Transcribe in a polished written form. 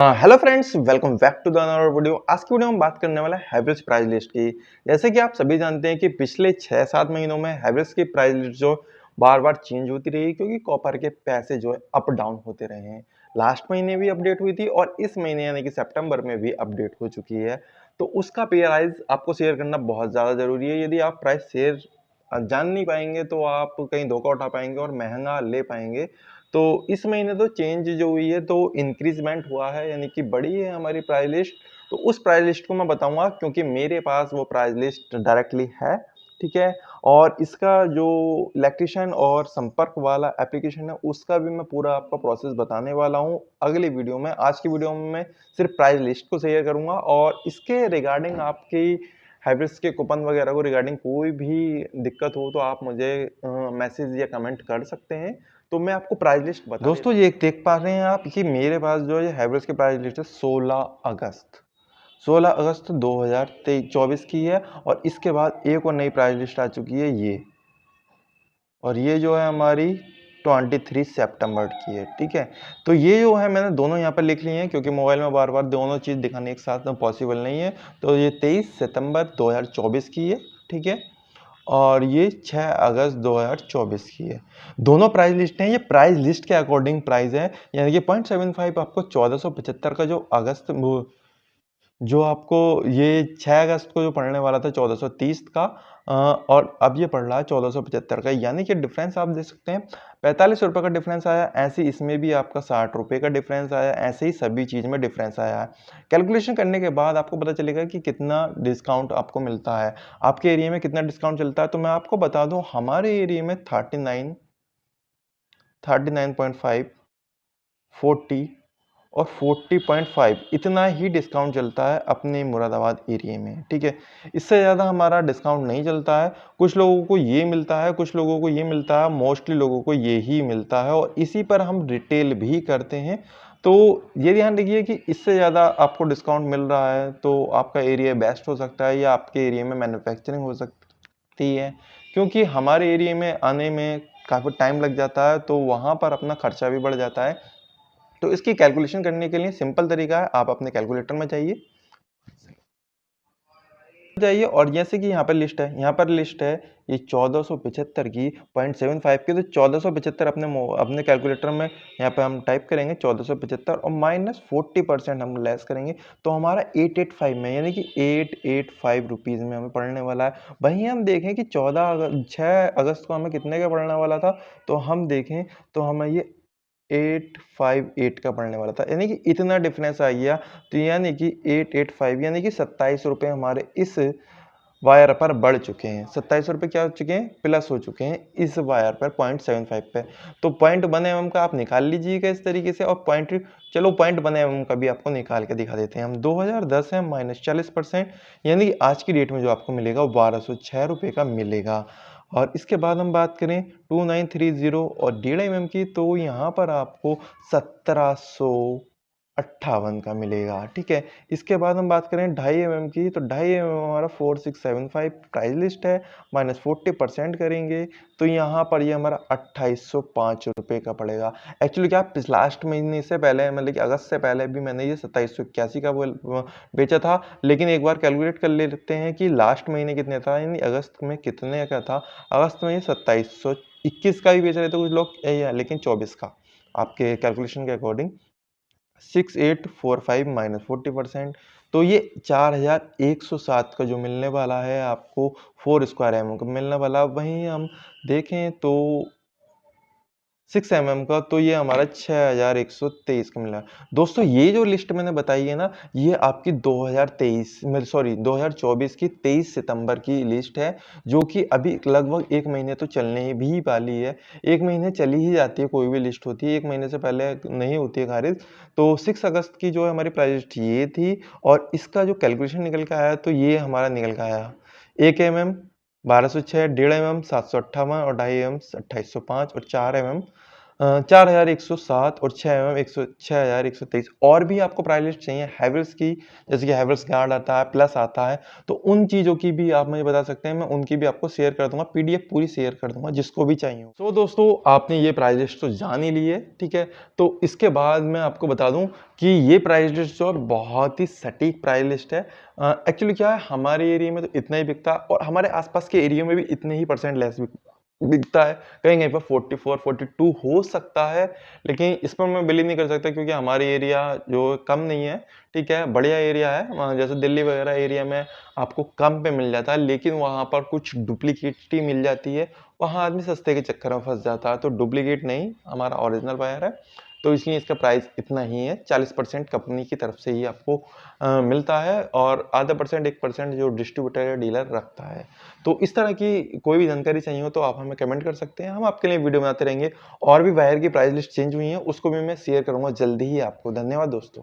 Hello friends, welcome back to the another video. आज की video में बात करने वाला है हैवेल्स प्राइस लिस्ट की। जैसे कि आप सभी जानते हैं कि पिछले 6-7 महीनों में हैवेल्स की प्राइस लिस्ट जो बार-बार चेंज होती रही, क्योंकि कॉपर के पैसे जो है अप डाउन होते रहे हैं। लास्ट महीने भी अपडेट हुई थी और इस महीने यानी कि सितंबर में भी अपडेट हो चुकी है। तो उसका प्राइस आपको शेयर करना बहुत ज़्यादा ज़रूरी है। यदि आप प्राइस शेयर जान नहीं पाएंगे तो आप कहीं धोखा उठा पाएंगे और महंगा ले पाएंगे। तो इस महीने तो चेंज जो हुई है तो इंक्रीजमेंट हुआ है, यानी कि बढ़ी है हमारी प्राइस लिस्ट। तो उस प्राइस लिस्ट को मैं बताऊंगा क्योंकि मेरे पास वो प्राइस लिस्ट डायरेक्टली है, ठीक है। और इसका जो इलेक्ट्रीशियन और संपर्क वाला एप्लीकेशन है उसका भी मैं पूरा आपका प्रोसेस बताने वाला हूँ अगली वीडियो में। आज की वीडियो में मैं सिर्फ प्राइस लिस्ट को शेयर करूंगा और इसके रिगार्डिंग आपकी हैवेल्स के कूपन वगैरह को रिगार्डिंग कोई भी दिक्कत हो तो आप मुझे मैसेज या कमेंट कर सकते हैं। तो मैं आपको प्राइस लिस्ट बता दोस्तों, ये देख पा रहे हैं आप कि मेरे पास जो है हैवेल्स की प्राइस लिस्ट है 16 अगस्त 2024 की है। और इसके बाद एक और नई प्राइस लिस्ट आ चुकी है ये, और ये जो है हमारी 23 सितंबर की है, ठीक है। तो ये जो है मैंने दोनों यहाँ पर लिख लिए हैं क्योंकि मोबाइल में बार बार दोनों चीज़ दिखाने एक साथ पॉसिबल नहीं है। तो ये 23 सितंबर 2024 की है, ठीक है। और ये 6 अगस्त 2024 की है। दोनों प्राइस लिस्ट हैं, ये प्राइस लिस्ट के अकॉर्डिंग प्राइस है। यानी कि 0.75 आपको 1475 का जो आपको ये 6 अगस्त को जो पढ़ने वाला था 1430 का, और अब ये पढ़ रहा है 1475 का। यानी कि डिफरेंस आप देख सकते हैं 45 रुपये का डिफरेंस आया। ऐसे इसमें भी आपका 60 रुपये का डिफरेंस आया। ऐसे ही सभी चीज़ में डिफरेंस आया है। कैलकुलेशन करने के बाद आपको पता चलेगा कि कितना डिस्काउंट आपको मिलता है, आपके एरिया में कितना डिस्काउंट चलता है। तो मैं आपको बता दूं हमारे एरिया में 39.5, 40 और 40.5 इतना ही डिस्काउंट चलता है अपने मुरादाबाद एरिया में, ठीक है। इससे ज़्यादा हमारा डिस्काउंट नहीं चलता है। कुछ लोगों को ये मिलता है, कुछ लोगों को ये मिलता है, मोस्टली लोगों को ये ही मिलता है और इसी पर हम रिटेल भी करते हैं। तो ये ध्यान रखिए कि इससे ज़्यादा आपको डिस्काउंट मिल रहा है तो आपका एरिया बेस्ट हो सकता है या आपके एरिया में मैन्युफैक्चरिंग हो सकती है, क्योंकि हमारे एरिया में आने में काफ़ी टाइम लग जाता है तो वहाँ पर अपना खर्चा भी बढ़ जाता है। तो इसकी कैलकुलेशन करने के लिए सिंपल तरीका है, आप अपने कैलकुलेटर में जाइए और जैसे कि यहाँ पर लिस्ट है, यहाँ पर लिस्ट है ये 1475 की 0.75 की। तो 1475 अपने कैलकुलेटर में यहाँ पे हम टाइप करेंगे 1475 और माइनस 40% हम लेस करेंगे तो हमारा 885 में, यानी कि 885 रुपीज़ में हमें पड़ने वाला है। वहीं हम देखें कि 6 अगस्त को हमें कितने का पड़ने वाला था, तो हम देखें तो हमें ये 858 का पड़ने वाला था, यानी कि इतना डिफरेंस आ गया। तो यानी कि 885 यानी कि 27 रुपये हमारे इस वायर पर बढ़ चुके हैं। 27 रुपये क्या हो चुके हैं, प्लस हो चुके हैं इस वायर पर 0.75 पे। तो 0.1 mm का आप निकाल लीजिएगा इस तरीके से। और चलो 0.1 mm का भी आपको निकाल के दिखा देते हैं हम। 2010 है माइनस 40%, यानी कि आज की डेट में जो आपको मिलेगा वो 1206 रुपये का मिलेगा। और इसके बाद हम बात करें 2930 और 1.5 mm की, तो यहाँ पर आपको 1758 का मिलेगा, ठीक है। इसके बाद हम बात करें 2.5 mm की, तो 2.5 mm हमारा 4675 प्राइस लिस्ट है। माइनस 40% करेंगे तो यहाँ पर ये हमारा 2805 रुपये का पड़ेगा। एक्चुअली क्या लास्ट महीने से पहले, मतलब कि अगस्त से पहले भी मैंने ये 2781 का बेचा था। लेकिन एक बार कैलकुलेट कर लेते हैं कि लास्ट महीने कितने था, यानी अगस्त में कितने का था। अगस्त में ये 2721 का भी बेच रहे थे कुछ लोग, लेकिन 24 का आपके कैलकुलेशन के अकॉर्डिंग 6845 माइनस 40%। तो ये 4107 का जो मिलने वाला है आपको 4 स्क्वायर एम का मिलने वाला। वहीं हम देखें तो 6 mm का, तो ये हमारा 6123 का मिला। दोस्तों ये जो लिस्ट मैंने बताई है ना, ये आपकी 2024 की 23 सितंबर की लिस्ट है, जो कि अभी लगभग 1 महीने तो चलने भी वाली है। 1 महीने चली ही जाती है, कोई भी लिस्ट होती है 1 महीने से पहले नहीं होती है खारिज। तो 6 अगस्त की जो है हमारी प्राइस लिस्ट ये थी और इसका जो कैलकुलेशन निकल के आया तो ये हमारा निकल के आया 1 mm 1206, 1.5 mm 758 और 2.5 mm 2805 और 4 mm 4107 और 6 1 6123 और भी आपको प्राइस लिस्ट चाहिए हैवेल्स की, जैसे कि हैवेल्स गार्ड आता है, प्लस आता है, तो उन चीज़ों की भी आप मुझे बता सकते हैं, मैं उनकी भी आपको शेयर कर दूँगा, पीडीएफ पूरी शेयर कर दूँगा जिसको भी चाहिए हो। तो दोस्तों आपने ये प्राइस लिस्ट तो जान ही ली है, ठीक है? तो इसके बाद मैं आपको बता दूँ कि ये प्राइस लिस्ट जो है बहुत ही सटीक प्राइस लिस्ट है। एक्चुअली क्या है हमारे एरिया में तो इतना ही बिकता है और हमारे आस-पास के एरिया में भी इतने ही परसेंट लेस बिकता है, कहीं-कहीं पर 44, 42 हो सकता है, लेकिन इस पर मैं बिलीव नहीं कर सकता क्योंकि हमारी एरिया जो कम नहीं है, ठीक है? बढ़िया एरिया है। जैसे दिल्ली वगैरह एरिया में आपको कम पे मिल जाता है, लेकिन वहाँ पर कुछ डुप्लीकेट मिल जाती है, वहाँ आदमी सस्ते के चक्कर में फँस जाता है। तो डुप्लीकेट नहीं, हमारा ओरिजिनल वायर है, तो इसलिए इसका प्राइस इतना ही है। 40% कंपनी की तरफ से ही आपको मिलता है और आधा परसेंट 1% जो डिस्ट्रीब्यूटर या डीलर रखता है। तो इस तरह की कोई भी जानकारी चाहिए हो तो आप हमें कमेंट कर सकते हैं, हम आपके लिए वीडियो बनाते रहेंगे और भी वायर की प्राइस लिस्ट चेंज हुई है उसको भी मैं शेयर करूँगा जल्दी ही आपको। धन्यवाद दोस्तों।